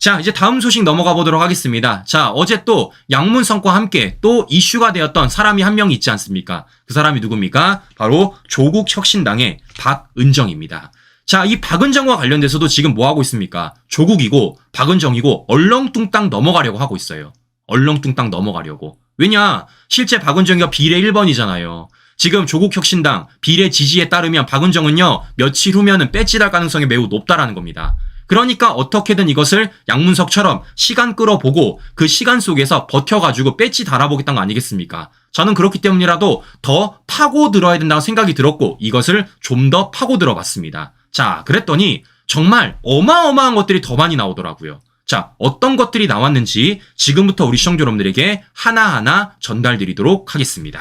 자, 이제 다음 소식 넘어가 보도록 하겠습니다. 자, 어제 또 양문성과 함께 또 이슈가 되었던 사람이 한 명 있지 않습니까? 그 사람이 누굽니까? 바로 조국혁신당의 박은정입니다. 자, 이 박은정과 관련돼서도 지금 뭐 하고 있습니까? 조국이고 박은정이고 얼렁뚱땅 넘어가려고 하고 있어요. 얼렁뚱땅 넘어가려고. 왜냐? 실제 박은정이가 비례 1번이잖아요. 지금 조국혁신당 비례 지지에 따르면 박은정은요, 며칠 후면은 배지달 가능성이 매우 높다라는 겁니다. 그러니까 어떻게든 이것을 양문석처럼 시간 끌어보고 그 시간 속에서 버텨가지고 배지 달아보겠다는 거 아니겠습니까? 저는 그렇기 때문이라도 더 파고들어야 된다고 생각이 들었고 이것을 좀 더 파고들어 봤습니다. 자, 그랬더니 정말 어마어마한 것들이 더 많이 나오더라고요. 자, 어떤 것들이 나왔는지 지금부터 우리 시청자 여러분들에게 하나하나 전달드리도록 하겠습니다.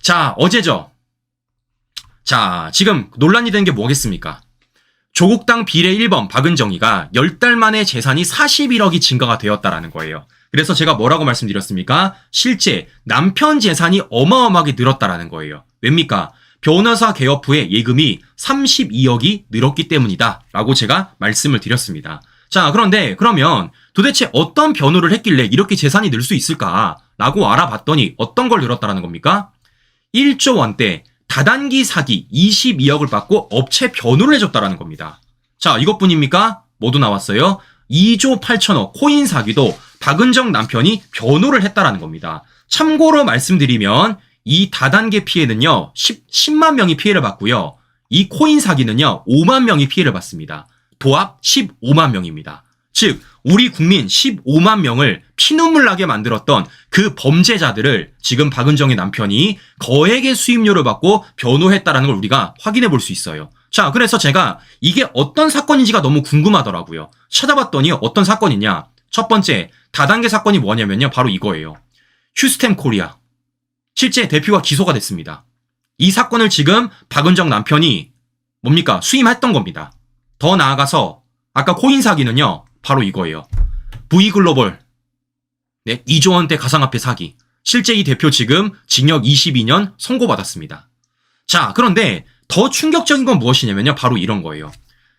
자, 어제죠. 자, 지금 논란이 된 게 뭐겠습니까? 조국당 비례 1번 박은정이가 10달 만에 재산이 41억이 증가가 되었다라는 거예요. 그래서 제가 뭐라고 말씀드렸습니까? 실제 남편 재산이 어마어마하게 늘었다라는 거예요. 왜입니까? 변호사 개업 후에 예금이 32억이 늘었기 때문이다 라고 제가 말씀을 드렸습니다. 자, 그런데 그러면 도대체 어떤 변호를 했길래 이렇게 재산이 늘 수 있을까 라고 알아봤더니 어떤 걸 늘었다라는 겁니까? 1조 원대 다단기 사기 22억을 받고 업체 변호를 해줬다라는 겁니다. 자, 이것뿐입니까? 모두 나왔어요. 2조 8천억 코인 사기도 박은정 남편이 변호를 했다라는 겁니다. 참고로 말씀드리면 이 다단계 피해는요 10만 명이 피해를 받고요. 이 코인 사기는요 5만 명이 피해를 받습니다. 도합 15만 명입니다. 즉 우리 국민 15만 명을 피눈물 나게 만들었던 그 범죄자들을 지금 박은정의 남편이 거액의 수임료를 받고 변호했다라는 걸 우리가 확인해 볼 수 있어요. 자, 그래서 제가 이게 어떤 사건인지가 너무 궁금하더라고요. 찾아봤더니 어떤 사건이냐. 첫 번째 다단계 사건이 뭐냐면요. 바로 이거예요. 휴스템 코리아. 실제 대표가 기소가 됐습니다. 이 사건을 지금 박은정 남편이 뭡니까? 수임했던 겁니다. 더 나아가서 아까 코인 사기는요. 바로 이거예요. V글로벌 2조 원대 가상화폐 사기. 실제 이 대표 지금 징역 22년 선고받았습니다. 자, 그런데 더 충격적인 건 무엇이냐면요. 바로 이런 거예요.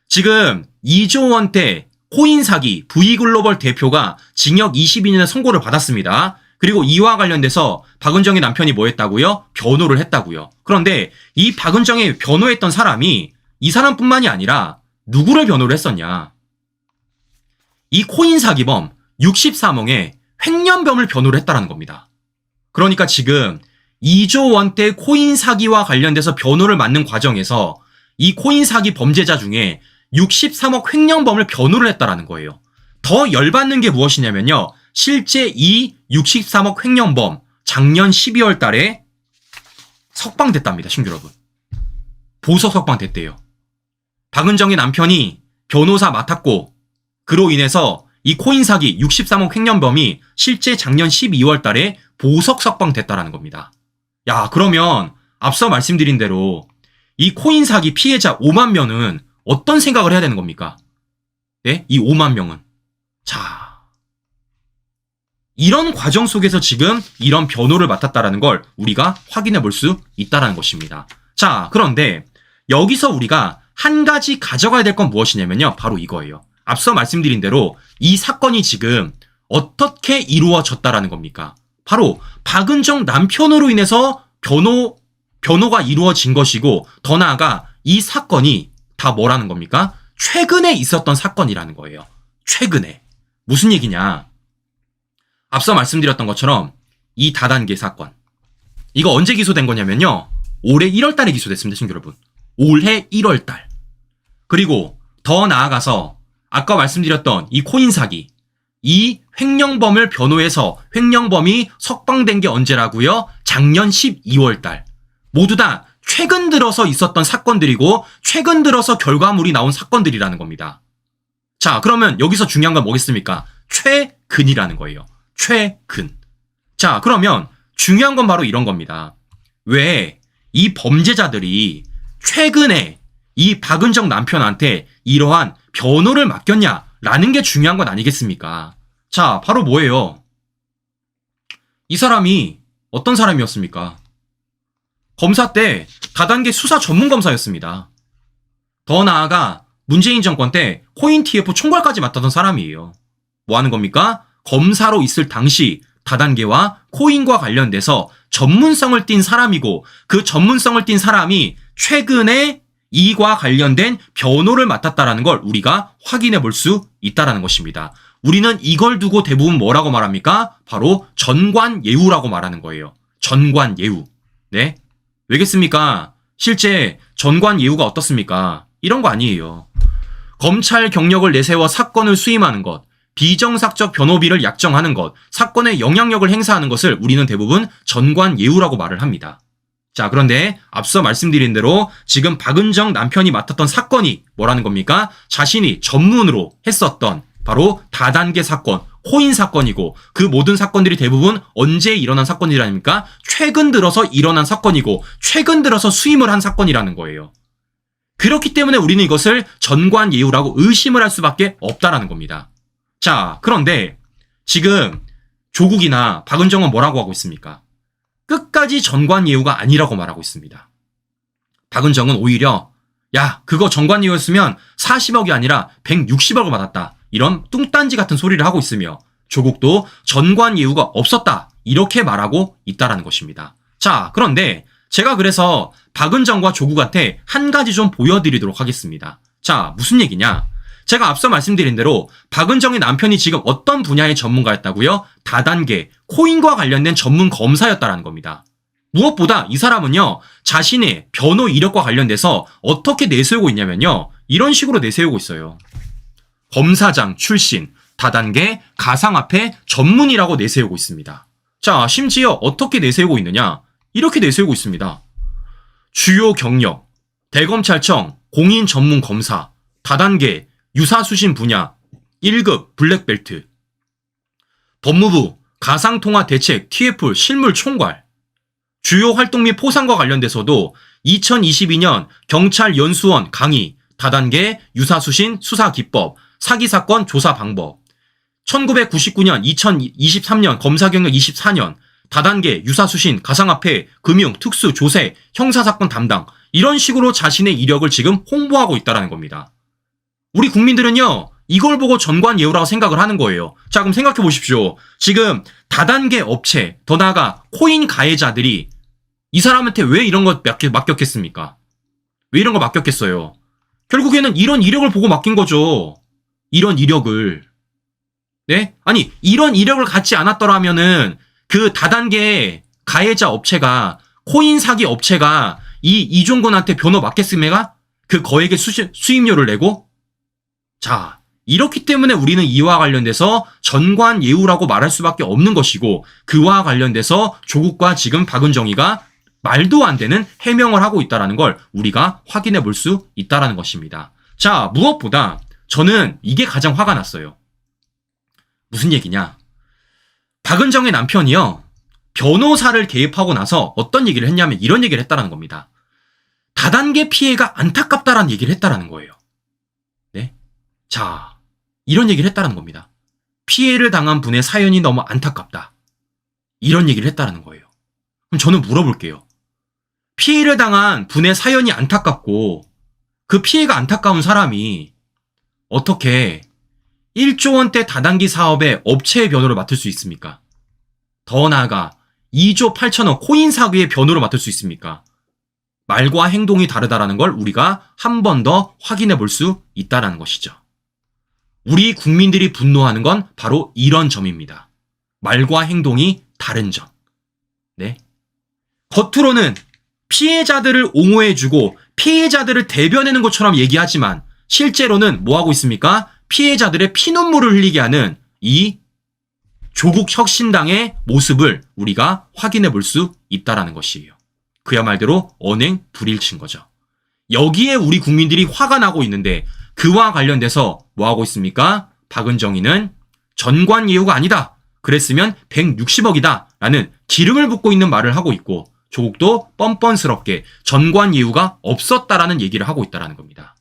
지금 2조 원대 코인 사기 V글로벌 대표가 징역 22년의 선고를 받았습니다. 그리고 이와 관련돼서 박은정의 남편이 뭐 했다고요? 변호를 했다고요. 그런데 이 박은정의 변호했던 사람이 이 사람뿐만이 아니라 누구를 변호를 했었냐? 이 코인 사기범 63억의 횡령범을 변호를 했다라는 겁니다. 그러니까 지금 2조 원대 코인 사기와 관련돼서 변호를 맡는 과정에서 이 코인 사기 범죄자 중에 63억 횡령범을 변호를 했다라는 거예요. 더 열받는 게 무엇이냐면요. 실제 이 63억 횡령범 작년 12월 달에 석방됐답니다. 신규 여러분. 보석 석방됐대요. 박은정의 남편이 변호사 맡았고 그로 인해서 이 코인 사기 63억 횡령범이 실제 작년 12월 달에 보석 석방됐다라는 겁니다. 야, 그러면 앞서 말씀드린 대로 이 코인 사기 피해자 5만 명은 어떤 생각을 해야 되는 겁니까? 네? 이 5만 명은. 자, 이런 과정 속에서 지금 이런 변호를 맡았다라는 걸 우리가 확인해 볼 수 있다라는 것입니다. 자, 그런데 여기서 우리가 한 가지 가져가야 될 건 무엇이냐면요. 바로 이거예요. 앞서 말씀드린 대로 이 사건이 지금 어떻게 이루어졌다라는 겁니까? 바로 박은정 남편으로 인해서 변호가 이루어진 것이고 더 나아가 이 사건이 다 뭐라는 겁니까? 최근에 있었던 사건이라는 거예요. 최근에. 무슨 얘기냐? 앞서 말씀드렸던 것처럼 이 다단계 사건. 이거 언제 기소된 거냐면요. 올해 1월 달에 기소됐습니다. 친구 여러분. 올해 1월 달. 그리고 더 나아가서 아까 말씀드렸던 이 코인 사기. 이 횡령범을 변호해서 횡령범이 석방된 게 언제라고요? 작년 12월 달. 모두 다 최근 들어서 있었던 사건들이고 최근 들어서 결과물이 나온 사건들이라는 겁니다. 자, 그러면 여기서 중요한 건 뭐겠습니까? 최근이라는 거예요. 최근. 자, 그러면 중요한 건 바로 이런 겁니다. 왜 이 범죄자들이 최근에 이 박은정 남편한테 이러한 변호를 맡겼냐라는 게 중요한 건 아니겠습니까? 자, 바로 뭐예요? 이 사람이 어떤 사람이었습니까? 검사 때 다단계 수사 전문 검사였습니다. 더 나아가 문재인 정권 때 코인 TF 총괄까지 맡았던 사람이에요. 뭐 하는 겁니까? 검사로 있을 당시 다단계와 코인과 관련돼서 전문성을 띈 사람이고 그 전문성을 띈 사람이 최근에 이와 관련된 변호를 맡았다라는 걸 우리가 확인해 볼 수 있다라는 것입니다. 우리는 이걸 두고 대부분 뭐라고 말합니까? 바로 전관예우라고 말하는 거예요. 전관예우. 네? 왜겠습니까? 실제 전관예우가 어떻습니까? 이런 거 아니에요. 검찰 경력을 내세워 사건을 수임하는 것, 비정상적 변호비를 약정하는 것, 사건에 영향력을 행사하는 것을 우리는 대부분 전관예우라고 말을 합니다. 자, 그런데 앞서 말씀드린 대로 지금 박은정 남편이 맡았던 사건이 뭐라는 겁니까? 자신이 전문으로 했었던 바로 다단계 사건, 코인 사건이고 그 모든 사건들이 대부분 언제 일어난 사건이라니까? 최근 들어서 일어난 사건이고 최근 들어서 수임을 한 사건이라는 거예요. 그렇기 때문에 우리는 이것을 전관예우라고 의심을 할 수밖에 없다라는 겁니다. 자, 그런데 지금 조국이나 박은정은 뭐라고 하고 있습니까? 끝까지 전관예우가 아니라고 말하고 있습니다. 박은정은 오히려 야, 그거 전관예우였으면 40억이 아니라 160억을 받았다. 이런 뚱딴지 같은 소리를 하고 있으며 조국도 전관예우가 없었다. 이렇게 말하고 있다라는 것입니다. 자, 그런데 제가 그래서 박은정과 조국한테 한 가지 좀 보여드리도록 하겠습니다. 자, 무슨 얘기냐? 제가 앞서 말씀드린 대로 박은정의 남편이 지금 어떤 분야의 전문가였다고요? 다단계, 코인과 관련된 전문 검사였다라는 겁니다. 무엇보다 이 사람은요, 자신의 변호 이력과 관련돼서 어떻게 내세우고 있냐면요, 이런 식으로 내세우고 있어요. 검사장 출신, 다단계, 가상화폐 전문이라고 내세우고 있습니다. 자, 심지어 어떻게 내세우고 있느냐? 이렇게 내세우고 있습니다. 주요 경력, 대검찰청 공인 전문 검사, 다단계, 유사수신 분야, 1급 블랙벨트, 법무부 가상통화 대책 TF 실물 총괄, 주요 활동 및 포상과 관련돼서도 2022년 경찰 연수원 강의, 다단계 유사수신 수사 기법, 사기사건 조사 방법, 1999년 2023년 검사 경력 24년, 다단계 유사수신 가상화폐 금융 특수 조세 형사사건 담당, 이런 식으로 자신의 이력을 지금 홍보하고 있다는 겁니다. 우리 국민들은요, 이걸 보고 전관예우라고 생각을 하는 거예요. 자, 그럼 생각해 보십시오. 지금 다단계 업체, 더 나아가 코인 가해자들이 이 사람한테 왜 이런 거 맡겼겠습니까? 왜 이런 거 맡겼겠어요? 결국에는 이런 이력을 보고 맡긴 거죠. 이런 이력을. 네? 아니, 이런 이력을 갖지 않았더라면은 그 다단계 가해자 업체가, 코인 사기 업체가 이 이종건한테 변호 맡겼습니까? 그 거액의 수임료를 내고? 자, 이렇기 때문에 우리는 이와 관련돼서 전관예우라고 말할 수밖에 없는 것이고, 그와 관련돼서 조국과 지금 박은정이가 말도 안 되는 해명을 하고 있다는 걸 우리가 확인해 볼 수 있다는 것입니다. 자, 무엇보다 저는 이게 가장 화가 났어요. 무슨 얘기냐? 박은정의 남편이요, 변호사를 개입하고 나서 어떤 얘기를 했냐면 이런 얘기를 했다는 겁니다. 다단계 피해가 안타깝다라는 얘기를 했다는 거예요. 네? 자, 이런 얘기를 했다는 겁니다. 피해를 당한 분의 사연이 너무 안타깝다. 이런 얘기를 했다는 거예요. 그럼 저는 물어볼게요. 피해를 당한 분의 사연이 안타깝고 그 피해가 안타까운 사람이 어떻게 1조 원대 다단계 사업의 업체의 변호를 맡을 수 있습니까? 더 나아가 2조 8천억 코인 사기의 변호를 맡을 수 있습니까? 말과 행동이 다르다라는 걸 우리가 한 번 더 확인해 볼 수 있다는 것이죠. 우리 국민들이 분노하는 건 바로 이런 점입니다. 말과 행동이 다른 점. 네. 겉으로는 피해자들을 옹호해주고 피해자들을 대변하는 것처럼 얘기하지만 실제로는 뭐하고 있습니까? 피해자들의 피눈물을 흘리게 하는 이 조국 혁신당의 모습을 우리가 확인해 볼 수 있다는 것이에요. 그야말로 언행 불일치인 거죠. 여기에 우리 국민들이 화가 나고 있는데 그와 관련돼서 뭐하고 있습니까? 박은정이는 전관예우가 아니다. 그랬으면 160억이다. 라는 기름을 붓고 있는 말을 하고 있고 조국도 뻔뻔스럽게 전관예우가 없었다라는 얘기를 하고 있다는 겁니다.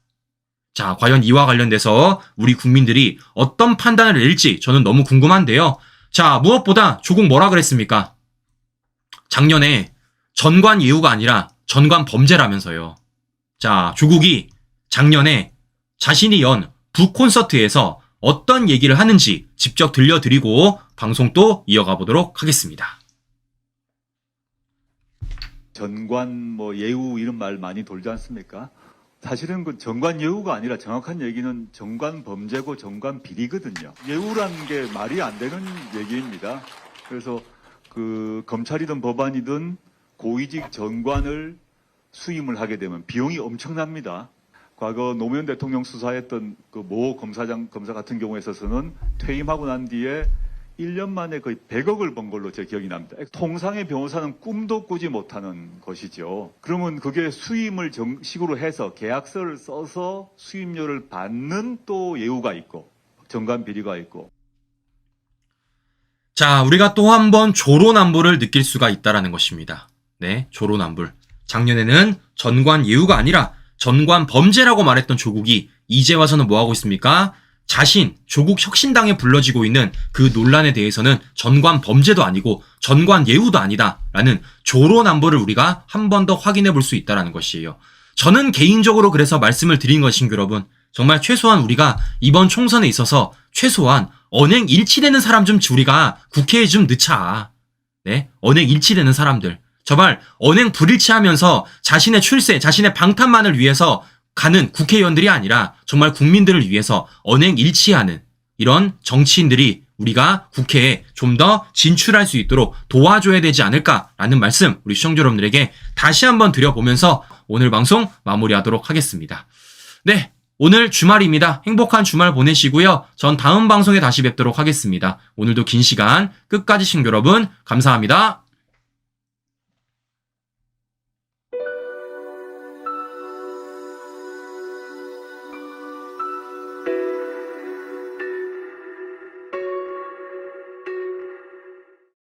자, 과연 이와 관련돼서 우리 국민들이 어떤 판단을 낼지 저는 너무 궁금한데요. 자, 무엇보다 조국 뭐라 그랬습니까? 작년에 전관예우가 아니라 전관범죄라면서요. 자, 조국이 작년에 자신이 연 북콘서트에서 어떤 얘기를 하는지 직접 들려드리고 방송 또 이어가 보도록 하겠습니다. 전관 예우 이런 말 많이 돌지 않습니까? 사실은 그 정관 예우가 아니라 정확한 얘기는 정관 범죄고 정관 비리거든요. 예우라는 게 말이 안 되는 얘기입니다. 그래서 그 검찰이든 법안이든 고위직 전관을 수임을 하게 되면 비용이 엄청납니다. 과거 노무현 대통령 수사했던 그 모 검사 같은 경우에 있어서는 퇴임하고 난 뒤에 1년 만에 거의 100억을 번 걸로 제 기억이 납니다. 통상의 변호사는 꿈도 꾸지 못하는 것이죠. 그러면 그게 수임을 정식으로 해서 계약서를 써서 수임료를 받는 또 예우가 있고 정관 비리가 있고. 자, 우리가 또 한 번 조로남불을 느낄 수가 있다라는 것입니다. 네, 조로남불. 작년에는 전관 예우가 아니라 전관 범죄라고 말했던 조국이 이제 와서는 뭐하고 있습니까? 자신, 조국 혁신당에 불러지고 있는 그 논란에 대해서는 전관 범죄도 아니고 전관 예우도 아니다라는 조로남불을 우리가 한 번 더 확인해 볼 수 있다는 것이에요. 저는 개인적으로 그래서 말씀을 드린 것인 여러분, 정말 최소한 우리가 이번 총선에 있어서 최소한 언행 일치되는 사람 좀 우리가 국회에 좀 넣자. 네, 언행 일치되는 사람들. 정말 언행 불일치하면서 자신의 출세, 자신의 방탄만을 위해서 가는 국회의원들이 아니라 정말 국민들을 위해서 언행 일치하는 이런 정치인들이 우리가 국회에 좀 더 진출할 수 있도록 도와줘야 되지 않을까라는 말씀 우리 시청자 여러분들에게 다시 한번 드려보면서 오늘 방송 마무리하도록 하겠습니다. 네, 오늘 주말입니다. 행복한 주말 보내시고요. 전 다음 방송에 다시 뵙도록 하겠습니다. 오늘도 긴 시간 끝까지 시청자 여러분 감사합니다.